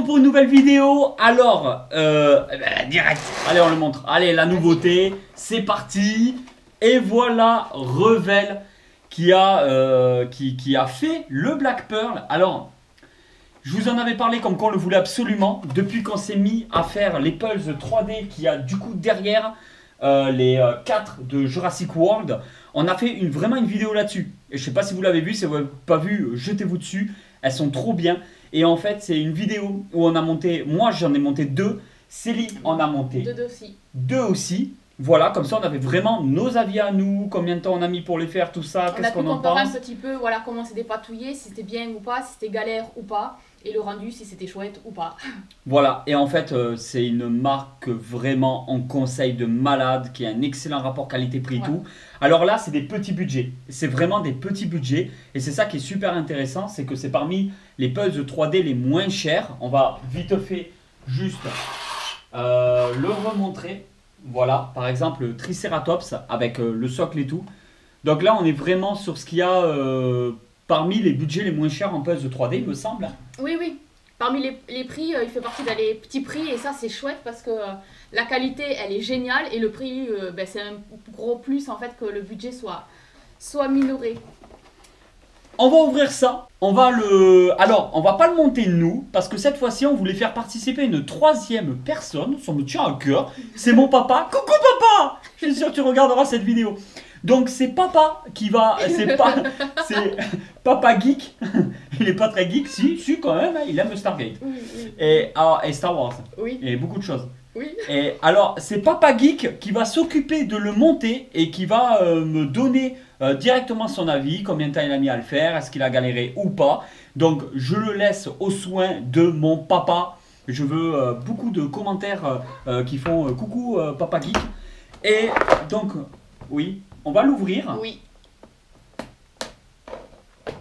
pour une nouvelle vidéo. Alors, direct, allez on le montre. Allez, la nouveauté, c'est parti. Et voilà Revel qui a fait le Black Pearl. Alors, je vous en avais parlé comme qu'on le voulait absolument. Depuis qu'on s'est mis à faire les Pulse 3D qu'il y a du coup derrière les 4 de Jurassic World, on a fait vraiment une vidéo là-dessus. Et je sais pas si vous l'avez vu, si vous l'avez pas vu, jetez-vous dessus. Elles sont trop bien. Et en fait, c'est une vidéo où on a monté, moi j'en ai monté 2, Célie en a monté 2 aussi. Voilà, comme ça on avait vraiment nos avis à nous, combien de temps on a mis pour les faire, tout ça, qu'est-ce qu'on en pense. On a pu comparer un petit peu, voilà, comment c'était patouillé, si c'était bien ou pas, si c'était galère ou pas, et le rendu, si c'était chouette ou pas. Voilà, et en fait, c'est une marque que vraiment on conseille de malade, qui a un excellent rapport qualité-prix et tout. Alors là, c'est des petits budgets, c'est vraiment des petits budgets, et c'est ça qui est super intéressant, c'est que c'est parmi les puzzles 3D les moins chers. On va vite fait juste le remontrer. Voilà, par exemple le Triceratops avec le socle et tout. Donc là, on est vraiment sur ce qu'il y a parmi les budgets les moins chers en puzzle 3D, il me semble. Oui, oui. Parmi les prix, il fait partie des petits prix, et ça c'est chouette parce que la qualité elle est géniale, et le prix c'est un gros plus en fait que le budget soit minoré. On va ouvrir ça, alors on va pas le monter nous, parce que cette fois-ci on voulait faire participer une troisième personne, ça me tient à cœur, c'est mon papa. Coucou papa, je suis sûr que tu regarderas cette vidéo. Donc c'est papa qui va, c'est papa geek, il est pas très geek, si quand même, il aime Stargate, oui. Et Star Wars, oui. Et beaucoup de choses. Oui. Et alors c'est papa geek qui va s'occuper de le monter et qui va me donner directement son avis, combien de temps il a mis à le faire, est-ce qu'il a galéré ou pas. Donc je le laisse aux soins de mon papa. Je veux beaucoup de commentaires qui font coucou papa geek. Et donc oui, on va l'ouvrir. Oui.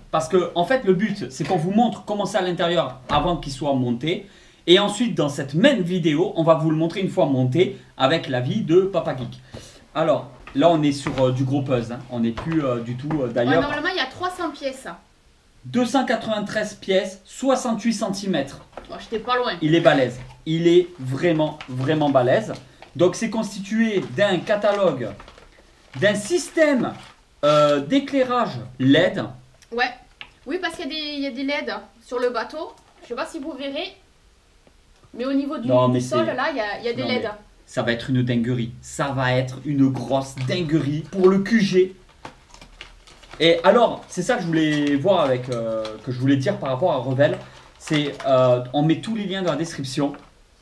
Parce que en fait le but c'est qu'on vous montre comment c'est à l'intérieur avant qu'il soit monté. Et ensuite dans cette même vidéo on va vous le montrer une fois monté avec l'avis de papa geek. Alors là on est sur du gros puzzle, hein. On n'est plus du tout d'ailleurs. Normalement il y a 300 pièces. 293 pièces, 68 cm. Oh, j'étais pas loin. Il est balèze, il est vraiment balèze. Donc c'est constitué d'un catalogue, d'un système d'éclairage LED. Ouais, oui, parce qu'il y a des LED sur le bateau. Je sais pas si vous verrez, mais au niveau du sol là, il y a des LED. Ça va être une dinguerie, ça va être une grosse dinguerie pour le QG. Et alors, c'est ça que je voulais voir avec, que je voulais dire par rapport à Revel. C'est, on met tous les liens dans la description.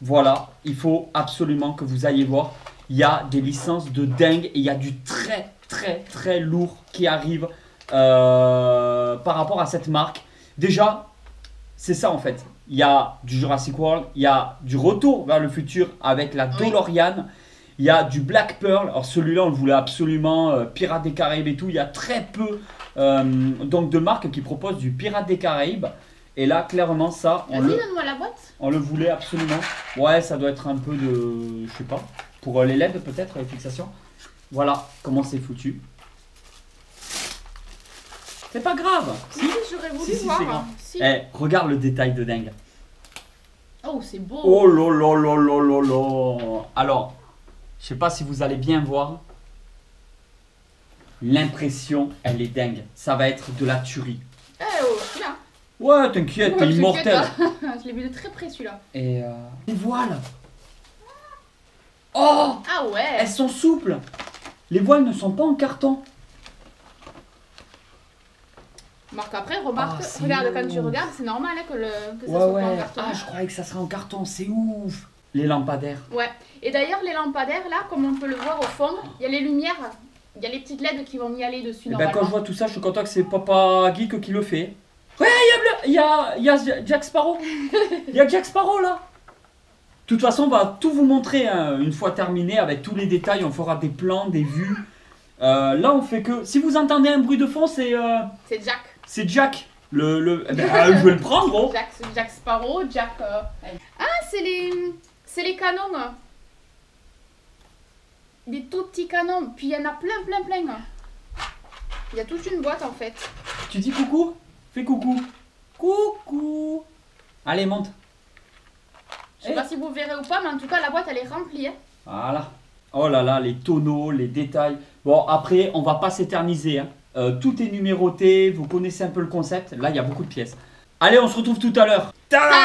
Voilà, il faut absolument que vous ayez voir. Il y a des licences de dingue et il y a du très lourd qui arrive par rapport à cette marque. Déjà, c'est ça en fait. Il y a du Jurassic World, il y a du Retour vers le futur avec la DeLorean. Il y a du Black Pearl, alors celui-là on le voulait absolument, Pirates des Caraïbes et tout. Il y a très peu donc de marques qui proposent du Pirates des Caraïbes. Et là clairement ça, donne-moi la boîte. On le voulait absolument. Ouais, ça doit être un peu de, je sais pas, pour les LED peut-être, les fixations. Voilà comment c'est foutu. C'est pas grave. Si, j'aurais voulu voir. Si. Eh, regarde le détail de dingue. Oh, c'est beau. Oh là. Alors, je sais pas si vous allez bien voir. L'impression, elle est dingue. Ça va être de la tuerie. Eh oh, celui-là. Ouais, t'inquiète, t'es immortel. Je l'ai vu de très près celui-là. Et les voiles. Oh. Ah ouais. Elles sont souples. Les voiles ne sont pas en carton. Marc, après, remarque, regarde, quand tu regardes, c'est normal hein, que ça soit pas en carton. Ah, je croyais que ça serait en carton, c'est ouf. Les lampadaires. Ouais, et d'ailleurs, les lampadaires, là, comme on peut le voir au fond, il y a les lumières, il y a les petites LED qui vont y aller dessus. Et ben, quand je vois tout ça, je suis content que c'est Papa Geek qui le fait. Ouais, il y a Jack Sparrow. Il y a Jack Sparrow là. De toute façon, on va tout vous montrer hein, une fois terminé avec tous les détails. On fera des plans, des vues. Là, on fait que. Si vous entendez un bruit de fond, c'est. C'est Jack. C'est Jack. Je vais le prendre, gros. Jack Sparrow, Jack. Ah, c'est les canons. Des tout petits canons. Puis il y en a plein. Il y a toute une boîte en fait. Tu dis coucou? Fais coucou. Coucou. Allez, monte. Je sais pas si vous verrez ou pas, mais en tout cas, la boîte, elle est remplie. Hein. Voilà. Oh là là, les tonneaux, les détails. Bon, après, on va pas s'éterniser. Hein. Tout est numéroté, vous connaissez un peu le concept. Là, il y a beaucoup de pièces. Allez, on se retrouve tout à l'heure. Tada!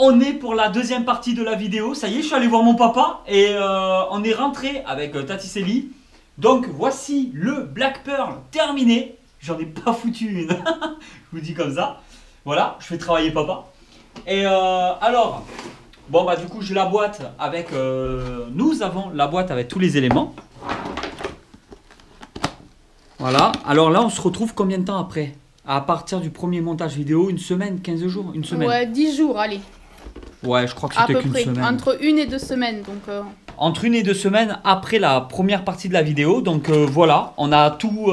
On est pour la deuxième partie de la vidéo. Ça y est, je suis allé voir mon papa et on est rentré avec Tati Célie. Donc voici le Black Pearl terminé. J'en ai pas foutu une. Je vous dis comme ça. Voilà, je fais travailler papa. Et alors, bon bah du coup j'ai la boîte avec... nous avons la boîte avec tous les éléments. Voilà, alors là on se retrouve combien de temps après? À partir du premier montage vidéo, une semaine, 15 jours, une semaine? Ouais, 10 jours, allez. Ouais, je crois que À c'était peu qu'une près, semaine. entre 1 et 2 semaines. Donc, Entre 1 et 2 semaines après la première partie de la vidéo. Donc voilà, on a tout...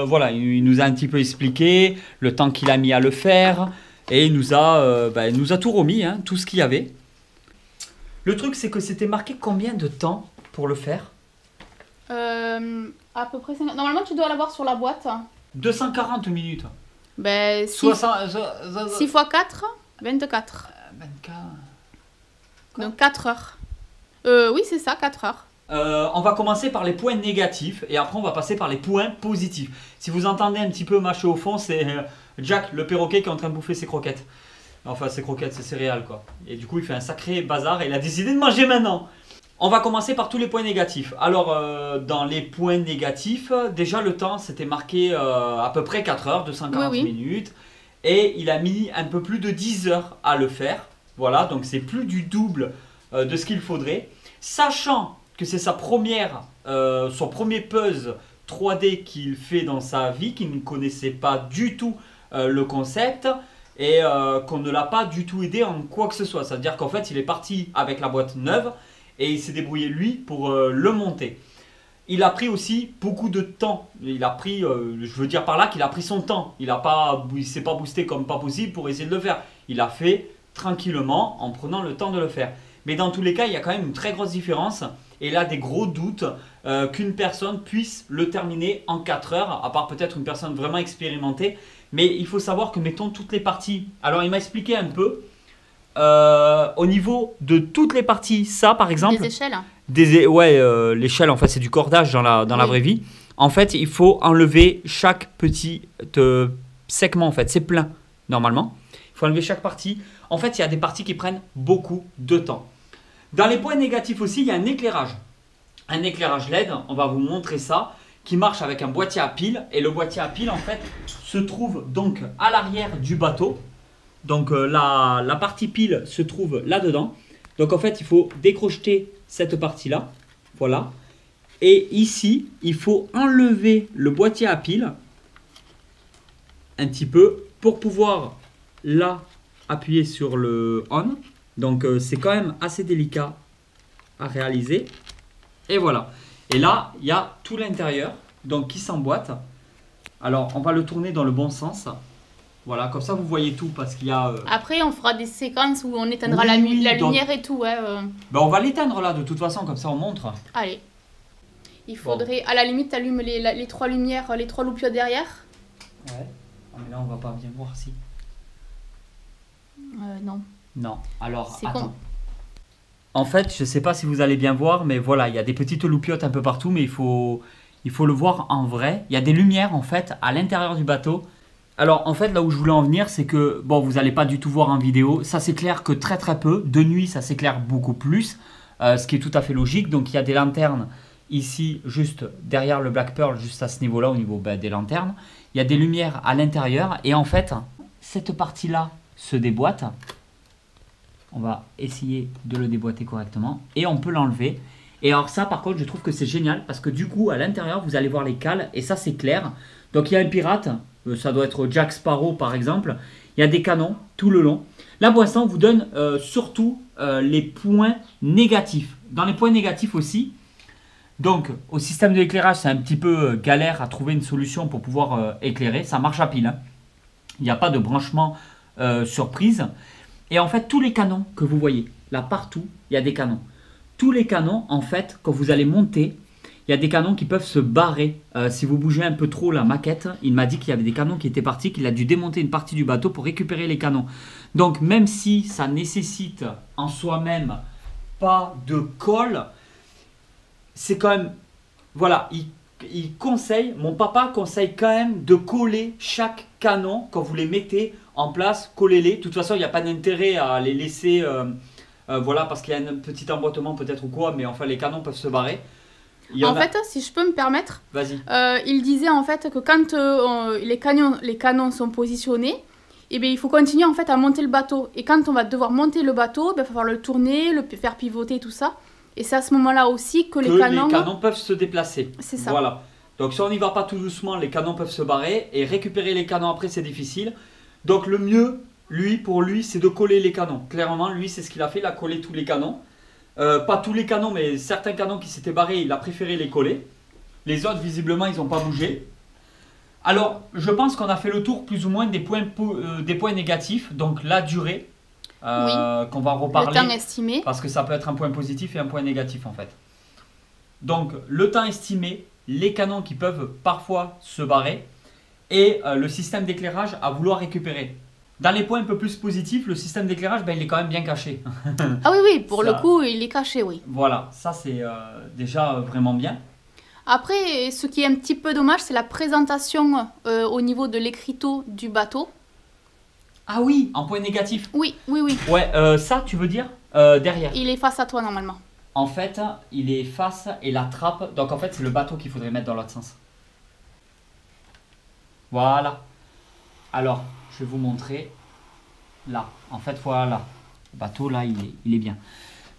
voilà, il nous a un petit peu expliqué le temps qu'il a mis à le faire. Et il nous a tout remis, hein, tout ce qu'il y avait. Le truc, c'est que c'était marqué combien de temps pour le faire? à peu près 50. Normalement, tu dois l'avoir sur la boîte. 240 minutes. Ben, 6 x 4, 24. 24. Donc 4 heures. Oui, c'est ça, 4 heures. On va commencer par les points négatifs et après on va passer par les points positifs. Si vous entendez un petit peu mâcher au fond, c'est Jack le perroquet qui est en train de bouffer ses croquettes. Enfin ses croquettes, ses céréales quoi. Et du coup il fait un sacré bazar et il a décidé de manger maintenant. On va commencer par tous les points négatifs. Alors dans les points négatifs, déjà le temps c'était marqué à peu près 4 heures, 240 minutes. Et il a mis un peu plus de 10 heures à le faire. Voilà, donc c'est plus du double de ce qu'il faudrait. Sachant que c'est son premier puzzle 3D qu'il fait dans sa vie, qu'il ne connaissait pas du tout le concept et qu'on ne l'a pas du tout aidé en quoi que ce soit. C'est-à-dire qu'en fait, il est parti avec la boîte neuve et il s'est débrouillé lui pour le monter. Il a pris aussi beaucoup de temps. Il a pris, je veux dire par là qu'il a pris son temps. Il ne s'est pas boosté comme pas possible pour essayer de le faire. Il a fait tranquillement en prenant le temps de le faire. Mais dans tous les cas, il y a quand même une très grosse différence. Et il a des gros doutes qu'une personne puisse le terminer en 4 heures, à part peut-être une personne vraiment expérimentée. Mais il faut savoir que, mettons, toutes les parties... Alors, il m'a expliqué un peu, au niveau de toutes les parties, ça, par exemple... Des échelles. L'échelle, en fait, c'est du cordage dans la vraie vie. En fait, il faut enlever chaque petit segment, en fait. C'est plein, normalement. Il faut enlever chaque partie. En fait, il y a des parties qui prennent beaucoup de temps. Dans les points négatifs aussi, il y a un éclairage. Un éclairage LED, on va vous montrer ça, qui marche avec un boîtier à piles. Et le boîtier à piles, en fait, se trouve donc à l'arrière du bateau. Donc la partie pile se trouve là-dedans. Donc en fait, il faut décrocheter cette partie-là. Voilà. Et ici, il faut enlever le boîtier à piles un petit peu pour pouvoir là appuyer sur le on. Donc c'est quand même assez délicat à réaliser. Et voilà. Et là, il y a tout l'intérieur donc qui s'emboîte. Alors, on va le tourner dans le bon sens. Voilà, comme ça vous voyez tout parce qu'il y a... Après, on fera des séquences où on éteindra Oui, la oui, donc- lumière et tout. Ouais, Ben, on va l'éteindre là de toute façon, comme ça on montre. Allez. Il faudrait, à la limite, t'allumes les 3 lumières, les 3 loupiottes derrière. Ouais. Ah, mais là on va pas bien voir si. Non. Non, alors C'est attends. con. En fait, je sais pas si vous allez bien voir, mais voilà, il y a des petites loupiottes un peu partout, mais il faut le voir en vrai. Il y a des lumières en fait à l'intérieur du bateau. Alors en fait, là où je voulais en venir, c'est que, bon, vous n'allez pas du tout voir en vidéo, ça s'éclaire que très très peu. De nuit, ça s'éclaire beaucoup plus, ce qui est tout à fait logique. Donc il y a des lanternes ici, juste derrière le Black Pearl, juste à ce niveau-là, au niveau des lanternes. Il y a des lumières à l'intérieur, et en fait, cette partie-là se déboîte. On va essayer de le déboîter correctement, et on peut l'enlever. Et alors ça, par contre, je trouve que c'est génial, parce que du coup, à l'intérieur, vous allez voir les cales, et ça, c'est clair. Donc il y a un pirate, ça doit être Jack Sparrow par exemple. Il y a des canons tout le long. Là pour l'instant on vous donne surtout les points négatifs. Dans les points négatifs aussi, donc au système d'éclairage c'est un petit peu galère à trouver une solution pour pouvoir éclairer. Ça marche à pile, hein. Il n'y a pas de branchement surprise. Et en fait tous les canons que vous voyez, là partout il y a des canons. Tous les canons en fait quand vous allez monter, il y a des canons qui peuvent se barrer. Si vous bougez un peu trop la maquette, il m'a dit qu'il y avait des canons qui étaient partis, qu'il a dû démonter une partie du bateau pour récupérer les canons. Donc même si ça nécessite en soi-même pas de colle, c'est quand même... Voilà, il conseille, mon papa conseille quand même de coller chaque canon quand vous les mettez en place, collez-les. De toute façon, il n'y a pas d'intérêt à les laisser... voilà, parce qu'il y a un petit emboîtement peut-être ou quoi, mais enfin les canons peuvent se barrer. En fait, si je peux me permettre, vas-y. Il disait en fait que quand les canons sont positionnés, eh bien, il faut continuer en fait à monter le bateau. Et quand on va devoir monter le bateau, il va falloir le tourner, le faire pivoter, tout ça. Et c'est à ce moment-là aussi que les canons peuvent se déplacer. C'est ça. Voilà. Donc si on n'y va pas tout doucement, les canons peuvent se barrer. Et récupérer les canons après, c'est difficile. Donc le mieux, pour lui, c'est de coller les canons. Clairement, lui, c'est ce qu'il a fait. Il a collé tous les canons. Pas tous les canons, mais certains canons qui s'étaient barrés, il a préféré les coller. Les autres, visiblement, ils n'ont pas bougé. Alors, je pense qu'on a fait le tour plus ou moins des points négatifs. Donc la durée, oui. qu'on va reparler. Le temps estimé. Parce que ça peut être un point positif et un point négatif en fait. Donc le temps estimé, les canons qui peuvent parfois se barrer et le système d'éclairage à vouloir récupérer. Dans les points un peu plus positifs, le système d'éclairage, il est quand même bien caché. Ah oui, pour le coup, il est caché, oui. Voilà, ça c'est déjà vraiment bien. Après, ce qui est un petit peu dommage, c'est la présentation au niveau de l'écriteau du bateau. Ah oui, en point négatif. Oui, oui, oui. Ouais, ça tu veux dire derrière. Il est face à toi normalement. En fait, il est face et la trappe, donc en fait c'est le bateau qu'il faudrait mettre dans l'autre sens. Voilà. Alors, je vais vous montrer là. En fait, voilà. Le bateau, là, il est bien.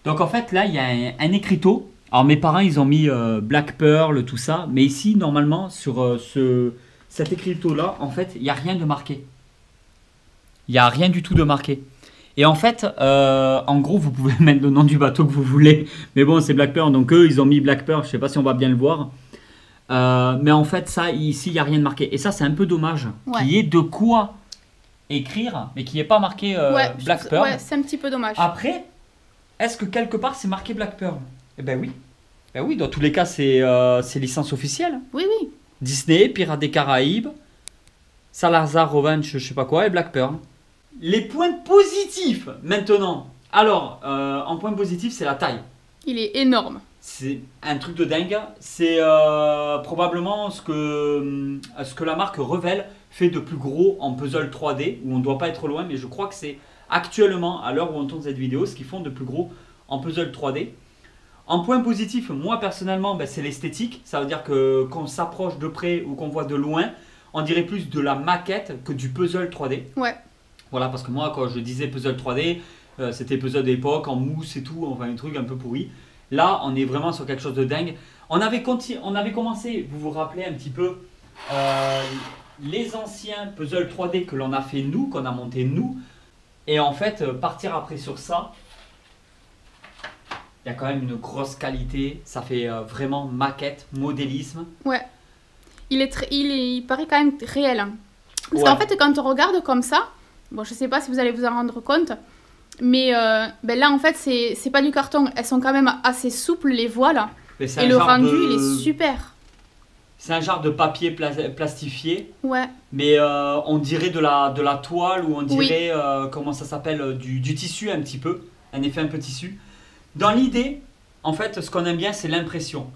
Donc, en fait, là, il y a un écriteau. Alors, mes parents, ils ont mis Black Pearl, tout ça. Mais ici, normalement, sur cet écriteau-là, en fait, il n'y a rien de marqué. Il n'y a rien du tout de marqué. Et en fait, en gros, vous pouvez mettre le nom du bateau que vous voulez. Mais bon, c'est Black Pearl. Donc, eux, ils ont mis Black Pearl. Je ne sais pas si on va bien le voir. Mais en fait, ça, ici, il n'y a rien de marqué. Et ça, c'est un peu dommage. Ouais. Qu'il y ait de quoi écrire, mais qu'il n'y ait pas marqué Black Pearl. Ouais, c'est un petit peu dommage. Après, est-ce que quelque part, c'est marqué Black Pearl? Eh ben oui. Ben oui, dans tous les cas, c'est licence officielle. Oui, oui. Disney, Pirates des Caraïbes, Salazar Revenge, je sais pas quoi, et Black Pearl. Les points positifs, maintenant. Alors, en point positif, c'est la taille. Il est énorme. C'est un truc de dingue. C'est probablement ce que la marque Revell fait de plus gros en puzzle 3D, où on ne doit pas être loin, mais je crois que c'est actuellement, à l'heure où on tourne cette vidéo, ce qu'ils font de plus gros en puzzle 3D. En point positif, moi personnellement, c'est l'esthétique. Ça veut dire que qu'on s'approche de près ou qu'on voit de loin, on dirait plus de la maquette que du puzzle 3D. Ouais. Voilà, parce que moi, quand je disais puzzle 3D, c'était puzzle d'époque, en mousse et tout, enfin un truc un peu pourri. Là, on est vraiment sur quelque chose de dingue. On avait commencé, vous vous rappelez un petit peu, les anciens puzzles 3D que l'on a fait nous, qu'on a monté nous. Et en fait, partir après sur ça, il y a quand même une grosse qualité. Ça fait vraiment maquette, modélisme. Ouais. Il paraît quand même réel. Hein. Parce qu'en fait, quand on regarde comme ça, bon, je sais pas si vous allez vous en rendre compte, mais ben là, en fait, c'est pas du carton. Elles sont quand même assez souples, les voiles. Et le rendu, il est super. C'est un genre de papier plastifié. Ouais. Mais on dirait de la toile ou on dirait, comment ça s'appelle, du tissu un petit peu. Un effet un peu tissu. Dans l'idée, en fait, ce qu'on aime bien, c'est l'impression.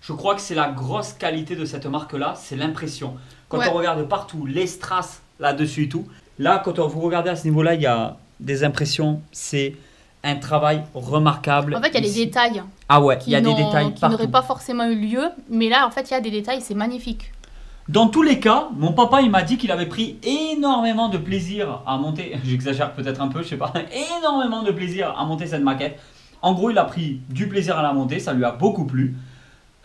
Je crois que c'est la grosse qualité de cette marque-là, c'est l'impression. Quand on regarde partout, les strass là-dessus et tout. Là, quand vous regardez à ce niveau-là, il y a des impressions. C'est un travail remarquable. En fait, il y a des détails. Ah ouais, il y a des détails qui partout. n'auraient pas forcément eu lieu. Mais là, en fait, il y a des détails, c'est magnifique. Dans tous les cas, mon papa, il m'a dit qu'il avait pris énormément de plaisir à monter. J'exagère peut-être un peu, je sais pas. Énormément de plaisir à monter cette maquette. En gros, il a pris du plaisir à la monter, ça lui a beaucoup plu.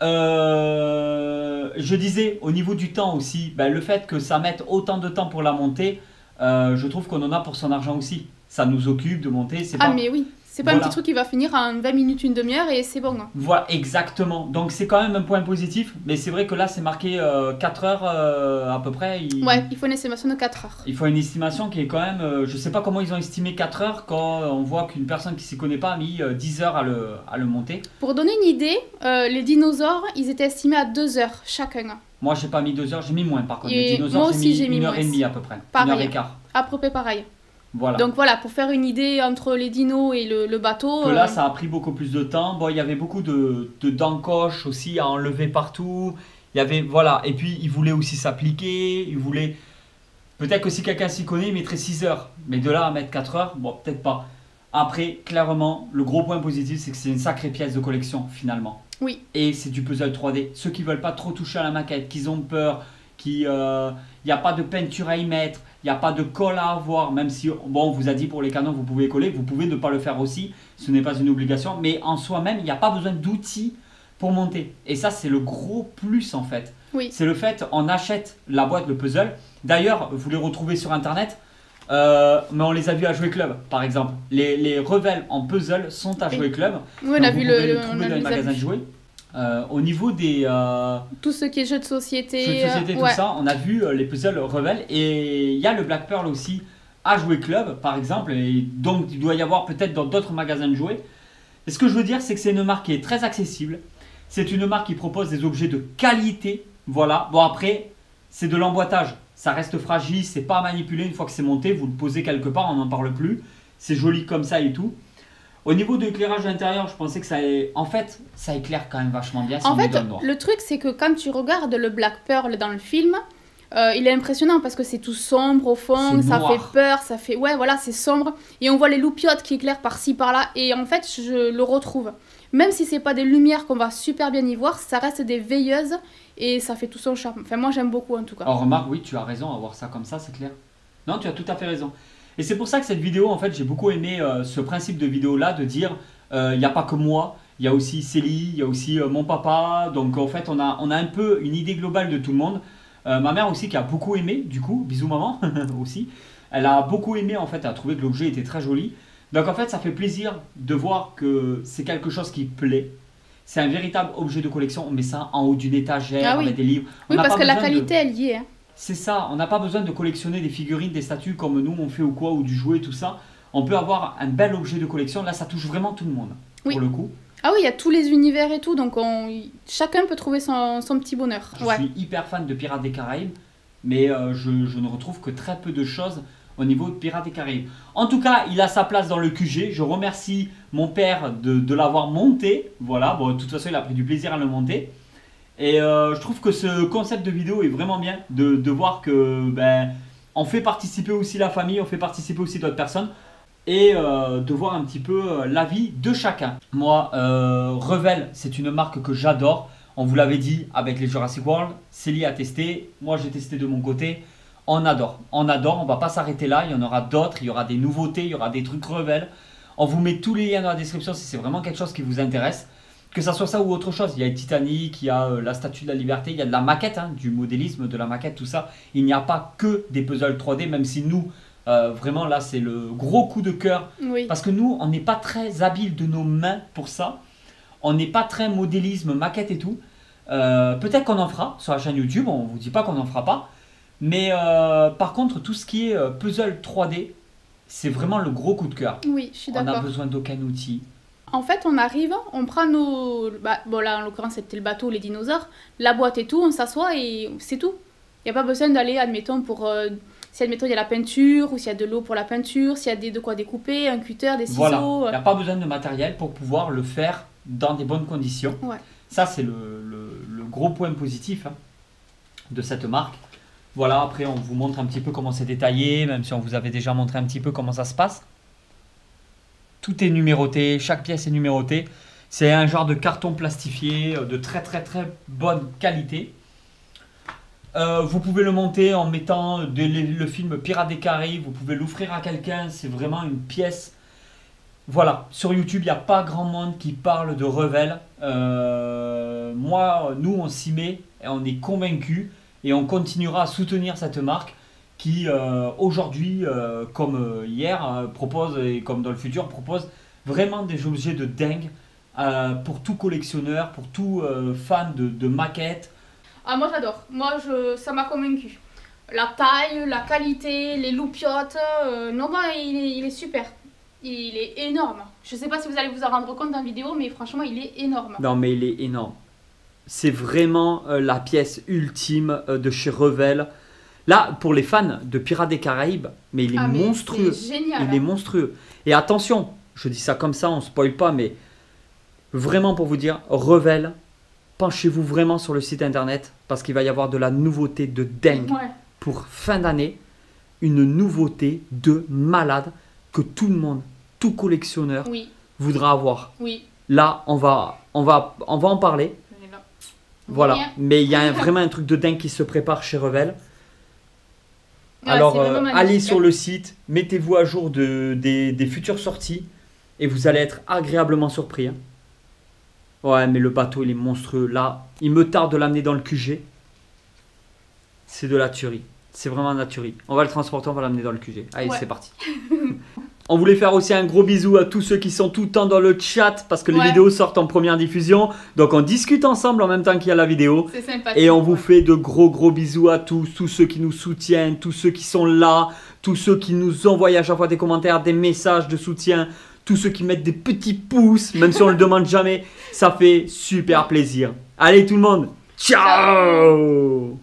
Je disais, au niveau du temps aussi, ben, le fait que ça mette autant de temps pour la monter, je trouve qu'on en a pour son argent aussi. Ça nous occupe de monter. Mais oui, c'est pas un petit truc qui va finir en 20 minutes, une demi-heure et c'est bon. Voilà, exactement. Donc c'est quand même un point positif. Mais c'est vrai que là, c'est marqué 4 heures à peu près. Ouais, il faut une estimation de 4 heures. Il faut une estimation qui est quand même... je sais pas comment ils ont estimé 4 heures quand on voit qu'une personne qui s'y connaît pas a mis 10 heures à le monter. Pour donner une idée, les dinosaures, ils étaient estimés à 2 heures chacun. Moi, j'ai pas mis 2 heures, j'ai mis moins par contre. Et les dinosaures, moi aussi, j'ai mis 1 heure moins. et demie à peu près. Pareil. 1 heure et quart. À peu près pareil. Voilà. Donc voilà, pour faire une idée entre les dinos et le bateau. Que là, ça a pris beaucoup plus de temps. Bon, il y avait beaucoup de d'encoches aussi à enlever partout. Il y avait, voilà. Et puis, il voulait aussi s'appliquer. Il voulait. Peut-être que si quelqu'un s'y connaît, il mettrait 6 heures. Mais de là à mettre 4 heures, bon, peut-être pas. Après, clairement, le gros point positif, c'est que c'est une sacrée pièce de collection, finalement. Oui. Et c'est du puzzle 3D. Ceux qui veulent pas trop toucher à la maquette, qui ont peur, il n'y a pas de peinture à y mettre, il n'y a pas de colle à avoir, même si, bon, on vous a dit pour les canons, vous pouvez coller, vous pouvez ne pas le faire aussi, ce n'est pas une obligation, mais en soi-même, il n'y a pas besoin d'outils pour monter. Et ça, c'est le gros plus en fait. Oui. C'est le fait, on achète la boîte, le puzzle. D'ailleurs, vous les retrouvez sur internet, mais on les a vus à Jouet Club, par exemple. Les revels en puzzle sont à Jouet Club. Oui, on a vu les trouver dans les magasins de jouets. Au niveau des tout ce qui est jeux de société, tout ça, on a vu les puzzles Revel et il y a le Black Pearl aussi à Jouet Club par exemple, et donc il doit y avoir peut-être dans d'autres magasins de jouets. Et ce que je veux dire, c'est que c'est une marque qui est très accessible, c'est une marque qui propose des objets de qualité. Voilà, bon après c'est de l'emboîtage, ça reste fragile, c'est pas à manipuler. Une fois que c'est monté, vous le posez quelque part, on n'en parle plus, c'est joli comme ça et tout. Au niveau de l'éclairage intérieur, je pensais que ça éclaire quand même vachement bien. En fait, le truc, c'est que quand tu regardes le Black Pearl dans le film, il est impressionnant parce que c'est tout sombre au fond, ça fait peur, ça fait... Ouais, voilà, c'est sombre. Et on voit les loupiottes qui éclairent par-ci, par-là. Et en fait, je le retrouve. Même si c'est pas des lumières qu'on va super bien y voir, ça reste des veilleuses et ça fait tout son charme. Enfin, moi, j'aime beaucoup en tout cas. Alors, remarque, oui, tu as raison, à voir ça comme ça, c'est clair. Non, tu as tout à fait raison. Et c'est pour ça que cette vidéo, en fait, j'ai beaucoup aimé ce principe de vidéo-là, de dire, il n'y a pas que moi, il y a aussi Célie, il y a aussi mon papa. Donc, en fait, on a un peu une idée globale de tout le monde. Ma mère aussi qui a beaucoup aimé, du coup, bisous maman aussi. Elle a beaucoup aimé, en fait, elle a trouvé que l'objet était très joli. Donc, en fait, ça fait plaisir de voir que c'est quelque chose qui plaît. C'est un véritable objet de collection. On met ça en haut d'une étagère, on met des livres. Oui, parce que la qualité, elle y est. Hein. C'est ça, on n'a pas besoin de collectionner des figurines, des statues comme nous on fait ou quoi, ou du jouet, tout ça. On peut avoir un bel objet de collection. Là, ça touche vraiment tout le monde, pour le coup. Ah oui, il y a tous les univers et tout, donc chacun peut trouver son petit bonheur. Je suis hyper fan de Pirates des Caraïbes, mais je ne retrouve que très peu de choses au niveau de Pirates des Caraïbes. En tout cas, il a sa place dans le QG. Je remercie mon père de l'avoir monté. Voilà, bon, de toute façon, il a pris du plaisir à le monter. Et je trouve que ce concept de vidéo est vraiment bien, de voir que on fait participer aussi la famille, on fait participer aussi d'autres personnes, et de voir un petit peu l'avis de chacun. Moi, Revel, c'est une marque que j'adore. On vous l'avait dit avec les Jurassic World, Célie a testé, moi j'ai testé de mon côté. On adore, on va pas s'arrêter là, il y en aura d'autres, il y aura des nouveautés, il y aura des trucs Revel. On vous met tous les liens dans la description si c'est vraiment quelque chose qui vous intéresse. Que ça soit ça ou autre chose, il y a le Titanic, il y a la Statue de la Liberté, il y a de la maquette, hein, du modélisme, de la maquette, tout ça. Il n'y a pas que des puzzles 3D, même si nous, vraiment là c'est le gros coup de cœur. Oui. Parce que nous, on n'est pas très habiles de nos mains pour ça. On n'est pas très modélisme, maquette et tout. Peut-être qu'on en fera sur la chaîne YouTube, on ne vous dit pas qu'on n'en fera pas. Mais par contre, tout ce qui est puzzle 3D, c'est vraiment le gros coup de cœur. Oui, je suis On a d'accord. besoin d'aucun outil. En fait, on arrive, on prend nos... Bah, bon, là, en l'occurrence, c'était le bateau, les dinosaures, la boîte et tout, on s'assoit et c'est tout. Il n'y a pas besoin d'aller, admettons, pour... si, admettons, il y a la peinture, ou s'il y a de l'eau pour la peinture, s'il y a de quoi découper, un cutter, des Voilà, ciseaux... il n'y a pas besoin de matériel pour pouvoir le faire dans des bonnes conditions. Ouais. Ça, c'est le gros point positif hein, de cette marque. Voilà, après, on vous montre un petit peu comment c'est détaillé, même si on vous avait déjà montré un petit peu comment ça se passe. Tout est numéroté, chaque pièce est numérotée. C'est un genre de carton plastifié de très très très bonne qualité. Vous pouvez le monter en mettant le film Pirates des Caraïbes, vous pouvez l'offrir à quelqu'un, c'est vraiment une pièce. Voilà, sur YouTube, il n'y a pas grand monde qui parle de Revel. Nous, on s'y met et on est convaincus et on continuera à soutenir cette marque qui, aujourd'hui, comme hier, propose et comme dans le futur, propose vraiment des objets de dingue pour tout collectionneur, pour tout fan de maquettes. Ah, moi, j'adore. Ça m'a convaincu. La taille, la qualité, les loupiottes... non, bah, il est super. Il est énorme. Je sais pas si vous allez vous en rendre compte dans la vidéo, mais franchement, il est énorme. Non, mais il est énorme. C'est vraiment la pièce ultime de chez Revel. Là, pour les fans de Pirates des Caraïbes, mais il est monstrueux. C'est génial. Il est monstrueux. Et attention, je dis ça comme ça, on spoil pas, mais vraiment pour vous dire, Revel, penchez-vous vraiment sur le site internet parce qu'il va y avoir de la nouveauté de dingue Ouais. pour fin d'année. Une nouveauté de malade que tout le monde, tout collectionneur Oui, voudra avoir. oui. Là, on va en parler. On est là. Voilà. Rien. Mais il y a vraiment un truc de dingue qui se prépare chez Revel. Ouais, Alors, c'est vraiment allez magnifique, sur hein. le site, mettez-vous à jour des futures sorties et vous allez être agréablement surpris. Hein. Ouais, mais le bateau, il est monstrueux. Là, il me tarde de l'amener dans le QG. C'est de la tuerie. C'est vraiment de la tuerie. On va le transporter, on va l'amener dans le QG. Allez, Ouais. c'est parti. On voulait faire aussi un gros bisou à tous ceux qui sont tout le temps dans le chat parce que les Ouais. vidéos sortent en première diffusion. Donc, on discute ensemble en même temps qu'il y a la vidéo. C'est sympathique. Et on vous ouais. fait de gros bisous à tous ceux qui nous soutiennent, tous ceux qui sont là, tous ceux qui nous envoient à chaque fois des commentaires, des messages de soutien, tous ceux qui mettent des petits pouces, même si on ne le demande jamais, ça fait super plaisir. Allez tout le monde, ciao.